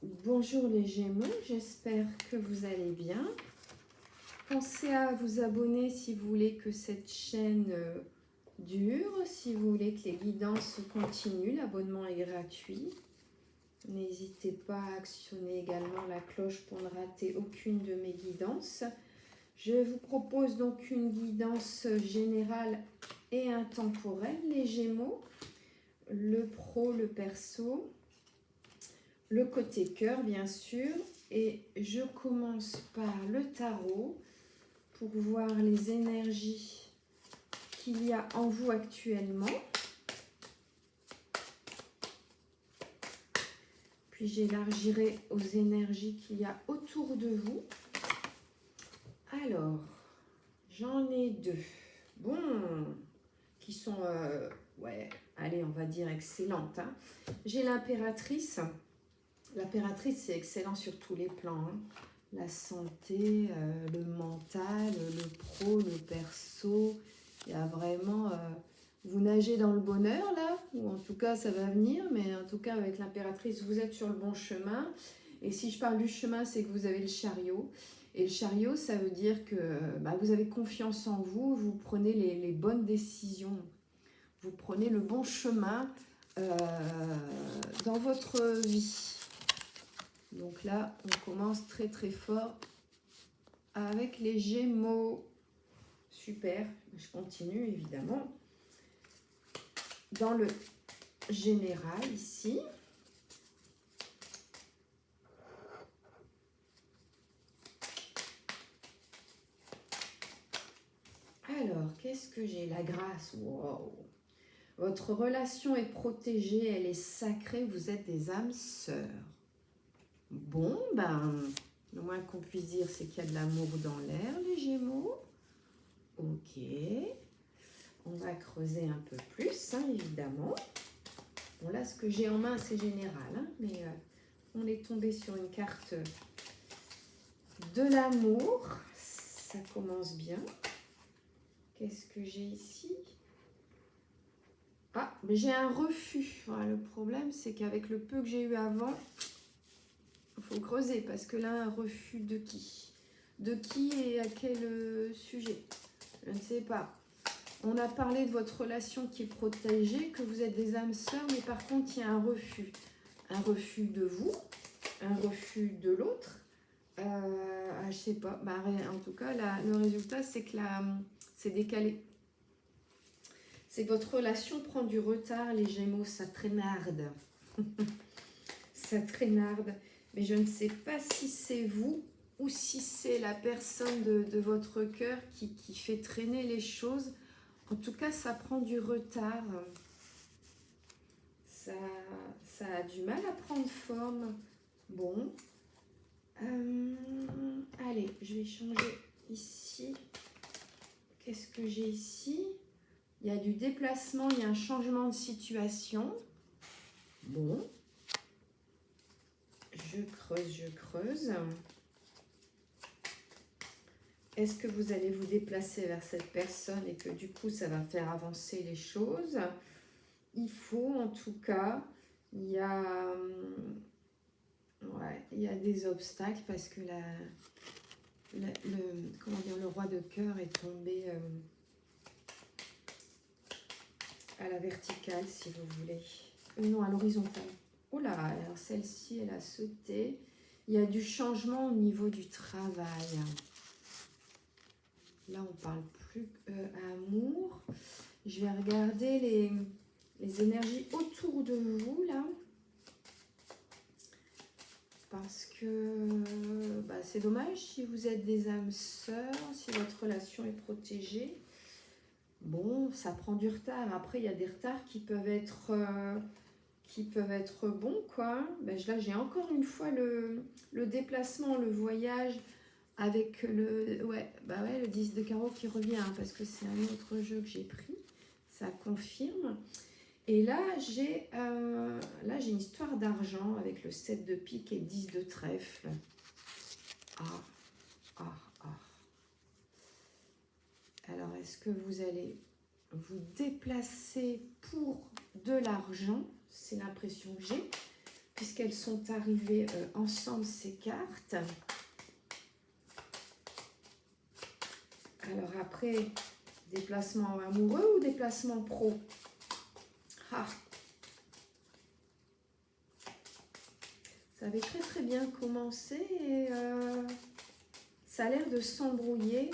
Bonjour les Gémeaux, j'espère que vous allez bien. Pensez à vous abonner si vous voulez que cette chaîne dure, si vous voulez que les guidances continuent, l'abonnement est gratuit. N'hésitez pas à actionner également la cloche pour ne rater aucune de mes guidances. Je vous propose donc une guidance générale et intemporelle, les Gémeaux, le pro, le perso, le côté cœur bien sûr, et je commence par le tarot pour voir les énergies qu'il y a en vous actuellement. Puis j'élargirai aux énergies qu'il y a autour de vous. Alors, j'en ai deux. Bon, qui sont, ouais, allez, on va dire excellentes. Hein. J'ai l'impératrice. L'impératrice, c'est excellent sur tous les plans. Hein. La santé, le mental, le pro, le perso. Il y a vraiment... vous nagez dans le bonheur, là, ou en tout cas, ça va venir. Mais en tout cas, avec l'impératrice, vous êtes sur le bon chemin. Et si je parle du chemin, c'est que vous avez le chariot. Et le chariot, ça veut dire que vous avez confiance en vous, vous prenez les bonnes décisions. Vous prenez le bon chemin dans votre vie. Donc là, on commence très très fort avec les Gémeaux. Super, je continue évidemment. Dans le général ici. Alors, qu'est-ce que j'ai? La grâce. Wow. Votre relation est protégée, elle est sacrée, vous êtes des âmes sœurs. Bon, le moins qu'on puisse dire, c'est qu'il y a de l'amour dans l'air, les Gémeaux. Ok. On va creuser un peu plus, hein, évidemment. Bon, là, ce que j'ai en main, c'est général, hein, mais on est tombé sur une carte de l'amour. Ça commence bien. Qu'est-ce que j'ai ici? Ah, mais j'ai un refus. Voilà, le problème, c'est qu'avec le peu que j'ai eu avant, il faut creuser, parce que là, un refus de qui? De qui et à quel sujet? Je ne sais pas. On a parlé de votre relation qui est protégée, que vous êtes des âmes sœurs, mais par contre, il y a un refus. Un refus de vous, un refus de l'autre. Je sais pas. En tout cas, le résultat, c'est que c'est décalé. C'est que votre relation prend du retard, les Gémeaux, ça traînarde. Ça traînarde. Mais je ne sais pas si c'est vous ou si c'est la personne de votre cœur qui fait traîner les choses. En tout cas, ça prend du retard. Ça a du mal à prendre forme. Bon. Allez, je vais changer ici. Qu'est-ce que j'ai ici? Il y a du déplacement, il y a un changement de situation. Bon. Je creuse, je creuse. Est-ce que vous allez vous déplacer vers cette personne et que du coup, ça va faire avancer les choses? Il faut, en tout cas, il y a des obstacles parce que le roi de cœur est tombé à la verticale, si vous voulez. Non, à l'horizontale. Oh là, alors celle-ci, elle a sauté. Il y a du changement au niveau du travail. Là, on parle plus amour. Je vais regarder les énergies autour de vous, là. Parce que c'est dommage si vous êtes des âmes sœurs, si votre relation est protégée. Bon, ça prend du retard. Après, il y a des retards qui peuvent être bons, quoi. Là, j'ai encore une fois le déplacement, le voyage avec le 10 de carreau qui revient, hein, parce que c'est un autre jeu que j'ai pris. Ça confirme. Et là, j'ai une histoire d'argent avec le 7 de pique et 10 de trèfle. Alors, est-ce que vous allez vous déplacer pour de l'argent? C'est l'impression que j'ai. puisqu'elles sont arrivées ensemble, ces cartes. Alors après, déplacement amoureux ou déplacement pro? Ah, ça avait très très bien commencé et ça a l'air de s'embrouiller.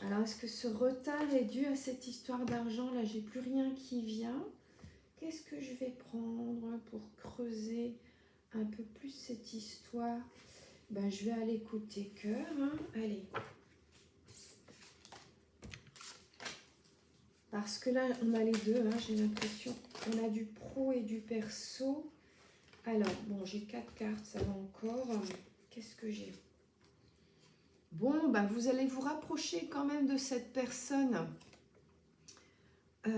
Alors, est-ce que ce retard est dû à cette histoire d'argent? Là, j'ai plus rien qui vient. Qu'est-ce que je vais prendre pour creuser un peu plus cette histoire? Ben, je vais aller côté cœur. Hein. Allez. Parce que là, on a les deux. Hein, j'ai l'impression qu'on a du pro et du perso. Alors, bon, j'ai 4 cartes, ça va encore. Qu'est-ce que j'ai? Bon, ben, vous allez vous rapprocher quand même de cette personne à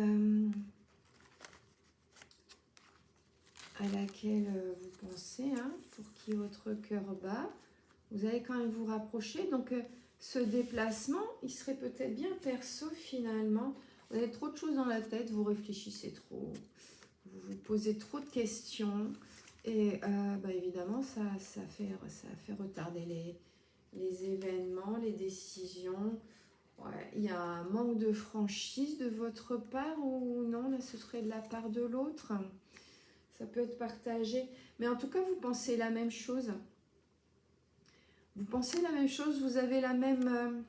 laquelle vous pensez, hein, pour qui votre cœur bat. Vous allez quand même vous rapprocher. Donc, ce déplacement, il serait peut-être bien perso finalement. Vous avez trop de choses dans la tête, vous réfléchissez trop, vous vous posez trop de questions. Et bah évidemment, ça fait retarder les événements, les décisions. Ouais, il y a un manque de franchise de votre part ou non? Là, ce serait de la part de l'autre. Ça peut être partagé. Mais en tout cas, vous pensez la même chose. Vous pensez la même chose, vous avez la même,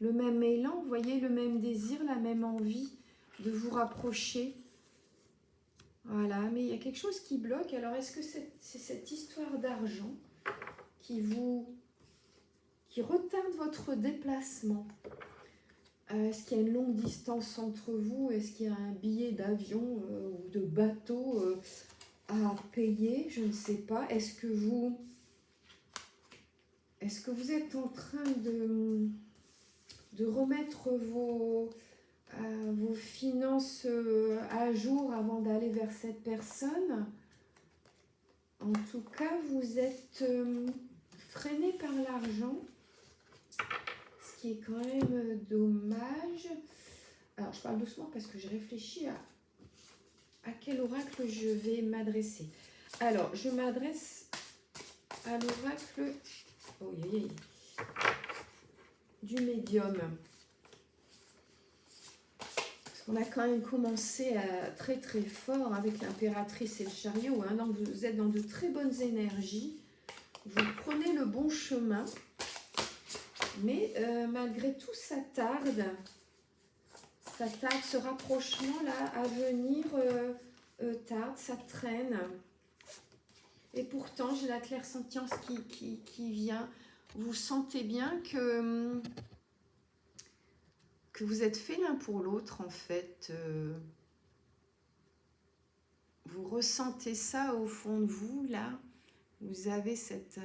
le même élan, vous voyez, le même désir, la même envie de vous rapprocher. Voilà, mais il y a quelque chose qui bloque. Alors, est-ce que c'est cette histoire d'argent qui retarde votre déplacement? Est-ce qu'il y a une longue distance entre vous? Est-ce qu'il y a un billet d'avion ou de bateau à payer? Je ne sais pas. Est-ce que vous êtes en train de remettre vos finances à jour avant d'aller vers cette personne? En tout cas, vous êtes freiné par l'argent, ce qui est quand même dommage. Alors, je parle doucement parce que je réfléchis à quel oracle je vais m'adresser. Alors, je m'adresse à l'oracle du médium. On a quand même commencé très très fort avec l'impératrice et le chariot. Hein, donc vous êtes dans de très bonnes énergies. Vous prenez le bon chemin. Mais malgré tout, ça tarde. Ça tarde. Ce rapprochement-là à venir tarde. Ça traîne. Et pourtant, j'ai la clairsentience qui vient. Vous sentez bien que vous êtes fait l'un pour l'autre, en fait. Vous ressentez ça au fond de vous, là. Vous avez cette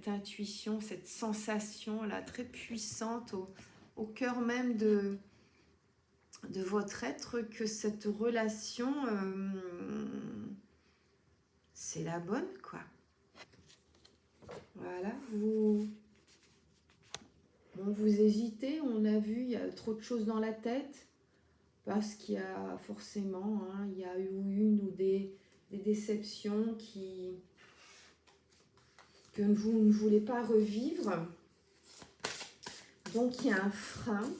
intuition, cette sensation-là, très puissante au cœur même de votre être, que cette relation, c'est la bonne, quoi. Voilà, vous hésitez, on a vu, il y a trop de choses dans la tête, parce qu'il y a forcément, hein, il y a eu une ou des déceptions que vous ne voulez pas revivre. Donc, il y a un frein.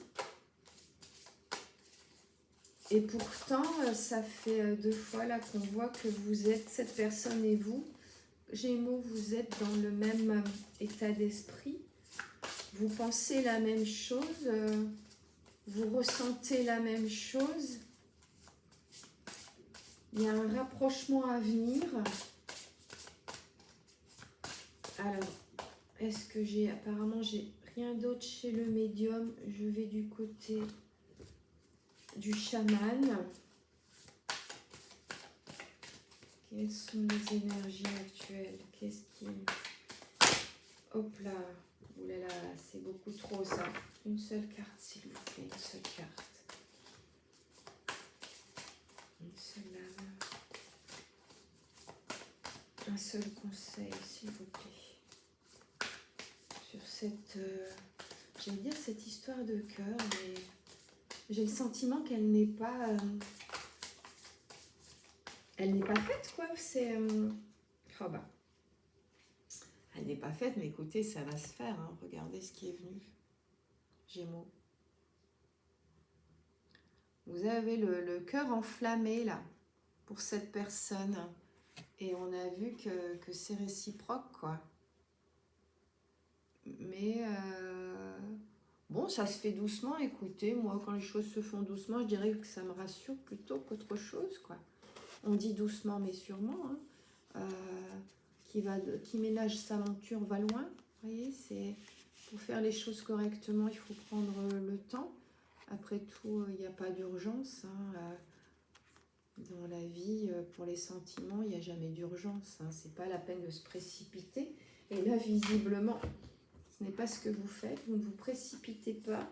Et pourtant, ça fait 2 fois là qu'on voit que vous êtes, cette personne et vous, Gémeaux, vous êtes dans le même état d'esprit. Vous pensez la même chose, vous ressentez la même chose. Il y a un rapprochement à venir. Alors, est-ce que j'ai... Apparemment, j'ai rien d'autre chez le médium. Je vais du côté du chaman. Quelles sont les énergies actuelles? Qu'est-ce qui... Hop là. Ouh là là, c'est beaucoup trop ça. Une seule carte, s'il vous plaît. Une seule carte. Une seule lame. Un seul conseil, s'il vous plaît. Sur cette... j'allais dire cette histoire de cœur, mais j'ai le sentiment qu'elle n'est pas... elle n'est pas faite, quoi. C'est... oh bah. Elle n'est pas faite, mais écoutez, ça va se faire. Hein. Regardez ce qui est venu. Gémeaux. Vous avez le cœur enflammé, là, pour cette personne. Et on a vu que c'est réciproque, quoi. Mais... bon, ça se fait doucement. Écoutez, moi, quand les choses se font doucement, je dirais que ça me rassure plutôt qu'autre chose, quoi. On dit doucement, mais sûrement. Hein. Qui ménage sa monture va loin. Vous voyez, c'est pour faire les choses correctement, il faut prendre le temps. Après tout, il n'y a pas d'urgence. Hein. Dans la vie, pour les sentiments, il n'y a jamais d'urgence. Hein. C'est pas la peine de se précipiter. Et là, visiblement, ce n'est pas ce que vous faites. Vous ne vous précipitez pas.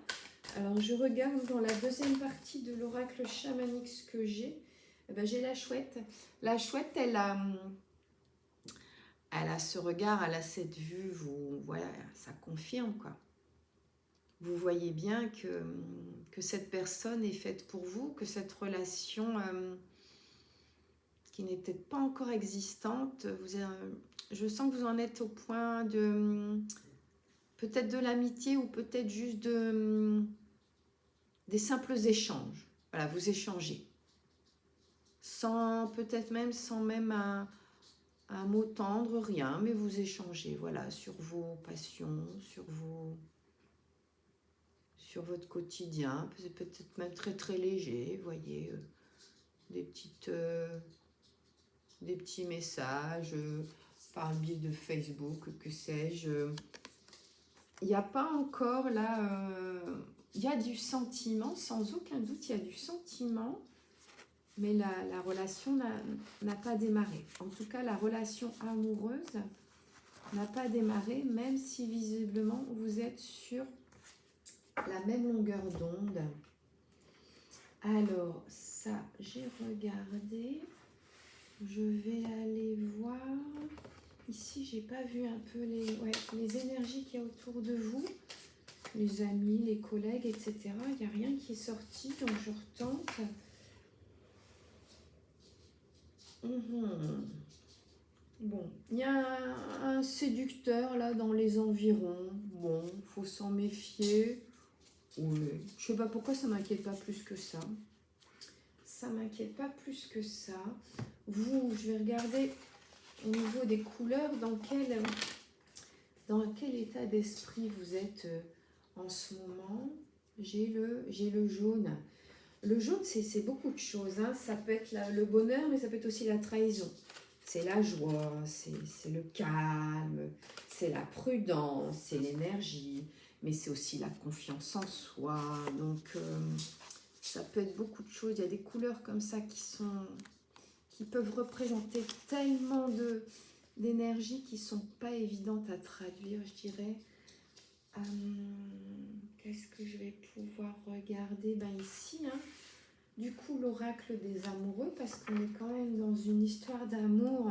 Alors, je regarde dans la deuxième partie de l'oracle chamanique ce que j'ai. Eh ben, j'ai la chouette. La chouette, elle a ce regard, elle a cette vue, voilà, ça confirme, quoi. Vous voyez bien que cette personne est faite pour vous, que cette relation qui n'est peut-être pas encore existante, je sens que vous en êtes au point de peut-être de l'amitié ou peut-être juste des simples échanges. Voilà, vous échangez. Peut-être même sans même un mot tendre, rien, mais vous échangez, voilà, sur vos passions, sur votre quotidien, c'est peut-être même très très léger, vous voyez, des petits messages par le biais de Facebook, que sais-je. Il n'y a pas encore là, il y a du sentiment, sans aucun doute, il y a du sentiment, mais la relation n'a pas démarré. En tout cas, la relation amoureuse n'a pas démarré, même si visiblement vous êtes sur la même longueur d'onde. Alors, ça, j'ai regardé. Je vais aller voir. Ici, j'ai pas vu un peu les énergies qu'il y a autour de vous. Les amis, les collègues, etc. Il n'y a rien qui est sorti, donc je retente. Bon, il y a un séducteur là dans les environs. Bon, faut s'en méfier. Oui. Je sais pas pourquoi ça m'inquiète pas plus que ça. Ça m'inquiète pas plus que ça. Vous, je vais regarder au niveau des couleurs dans quel état d'esprit vous êtes en ce moment. J'ai le jaune. Le jaune, c'est beaucoup de choses. Hein. Ça peut être le bonheur, mais ça peut être aussi la trahison. C'est la joie, c'est le calme, c'est la prudence, c'est l'énergie, mais c'est aussi la confiance en soi. Donc, ça peut être beaucoup de choses. Il y a des couleurs comme ça qui peuvent représenter tellement d'énergie qui ne sont pas évidentes à traduire, je dirais. Qu'est-ce que je vais pouvoir regarder ici, hein. Du coup, l'oracle des amoureux, parce qu'on est quand même dans une histoire d'amour,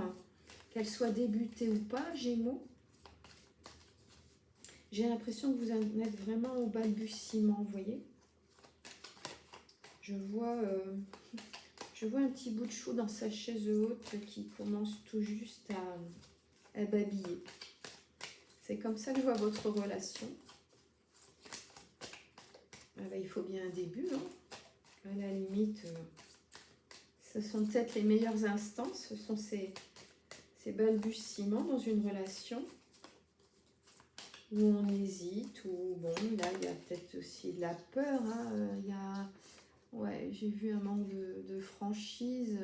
qu'elle soit débutée ou pas, Gémeaux. J'ai l'impression que vous en êtes vraiment au balbutiement, vous voyez. Je vois un petit bout de chou dans sa chaise haute qui commence tout juste à babiller. C'est comme ça que je vois votre relation. Il faut bien un début, hein. À la limite, ce sont peut-être les meilleurs instants, ce sont ces balbutiements dans une relation où on hésite, où bon, là il y a peut-être aussi de la peur, hein, ouais, j'ai vu un manque de franchise.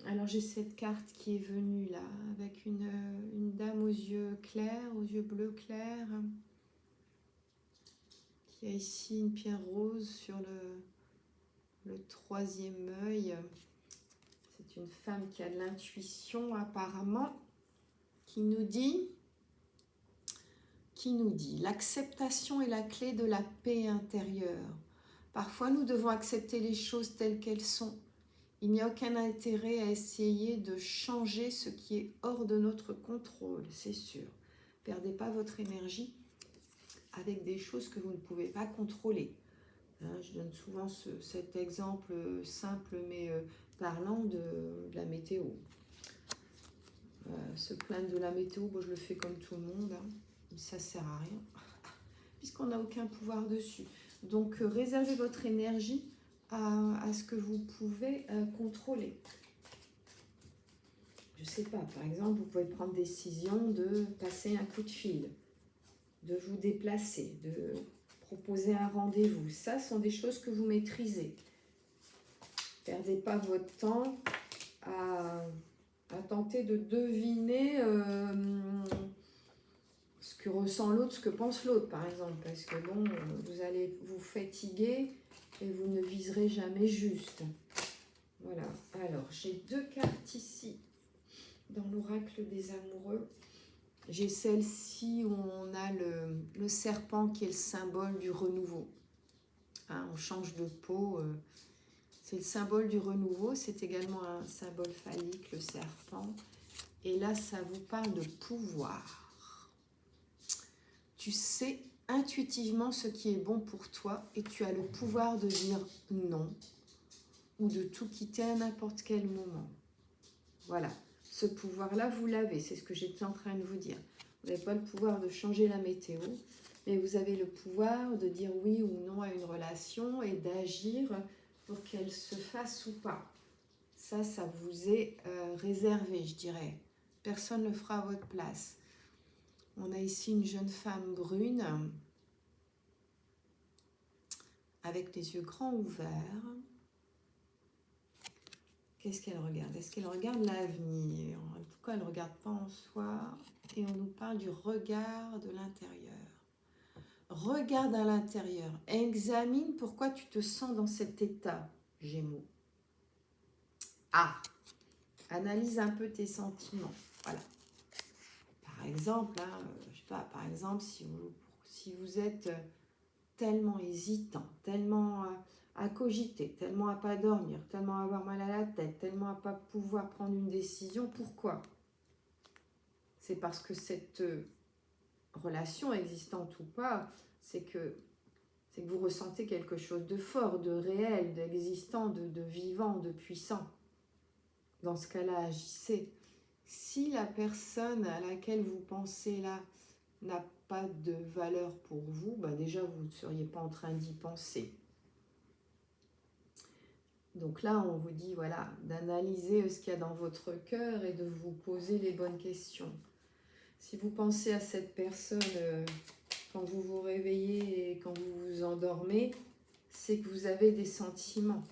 Alors j'ai cette carte qui est venue là, avec une dame aux yeux clairs, aux yeux bleus clairs, qui a ici une pierre rose sur le troisième œil. C'est une femme qui a de l'intuition apparemment, qui nous dit l'acceptation est la clé de la paix intérieure. Parfois nous devons accepter les choses telles qu'elles sont. Il n'y a aucun intérêt à essayer de changer ce qui est hors de notre contrôle, c'est sûr. Perdez pas votre énergie avec des choses que vous ne pouvez pas contrôler. Hein, je donne souvent cet exemple simple, mais parlant de la météo. Se plaindre de la météo, bon, je le fais comme tout le monde, hein, mais ça ne sert à rien, puisqu'on n'a aucun pouvoir dessus. Donc, réservez votre énergie à ce que vous pouvez contrôler. Je ne sais pas, par exemple, vous pouvez prendre décision de passer un coup de fil, de vous déplacer, de proposer un rendez-vous. Ça, ce sont des choses que vous maîtrisez. Ne perdez pas votre temps à tenter de deviner ce que ressent l'autre, ce que pense l'autre, par exemple. Parce que bon, vous allez vous fatiguer et vous ne viserez jamais juste. Voilà. Alors, j'ai 2 cartes ici dans l'oracle des amoureux. J'ai celle-ci où on a le serpent qui est le symbole du renouveau. Hein, on change de peau. C'est le symbole du renouveau. C'est également un symbole phallique, le serpent. Et là, ça vous parle de pouvoir. Tu sais intuitivement ce qui est bon pour toi et tu as le pouvoir de dire non ou de tout quitter à n'importe quel moment. Voilà. Ce pouvoir-là, vous l'avez. C'est ce que j'étais en train de vous dire. Vous n'avez pas le pouvoir de changer la météo, mais vous avez le pouvoir de dire oui ou non à une relation et d'agir pour qu'elle se fasse ou pas. Ça vous est réservé, je dirais. Personne ne le fera à votre place. On a ici une jeune femme brune avec les yeux grands ouverts. Qu'est-ce qu'elle regarde? Est-ce qu'elle regarde l'avenir? Pourquoi elle ne regarde pas en soi? Et on nous parle du regard de l'intérieur. Regarde à l'intérieur. Examine pourquoi tu te sens dans cet état, Gémeaux. Ah! Analyse un peu tes sentiments. Voilà. Par exemple, hein, je sais pas, par exemple, si vous êtes tellement hésitant, tellement à cogiter, tellement à pas dormir, tellement à avoir mal à la tête, tellement à pas pouvoir prendre une décision, pourquoi? C'est parce que cette relation existante ou pas, c'est que vous ressentez quelque chose de fort, de réel, d'existant, de vivant, de puissant. Dans ce cas-là, agissez. Si la personne à laquelle vous pensez là n'a pas de valeur pour vous, bah déjà vous ne seriez pas en train d'y penser. Donc là, on vous dit voilà, d'analyser ce qu'il y a dans votre cœur et de vous poser les bonnes questions. Si vous pensez à cette personne quand vous vous réveillez et quand vous vous endormez, c'est que vous avez des sentiments.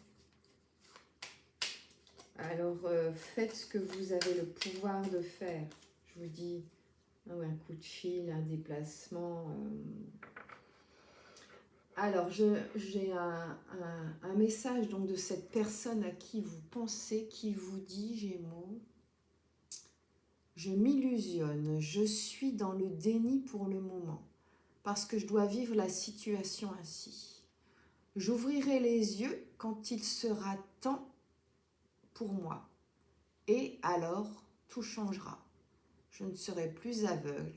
Alors, faites ce que vous avez le pouvoir de faire. Je vous dis, un coup de fil, un déplacement. Alors, j'ai un message donc, de cette personne à qui vous pensez, qui vous dit, Gémeaux, je m'illusionne, je suis dans le déni pour le moment, parce que je dois vivre la situation ainsi. J'ouvrirai les yeux quand il sera temps pour moi. Et alors, tout changera. Je ne serai plus aveugle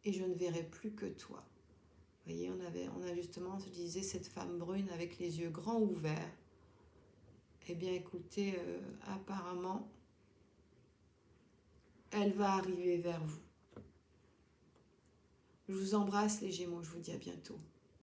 et je ne verrai plus que toi. Vous voyez, on a justement, je disais, cette femme brune avec les yeux grands ouverts. Eh bien, écoutez, apparemment, elle va arriver vers vous. Je vous embrasse les Gémeaux, je vous dis à bientôt.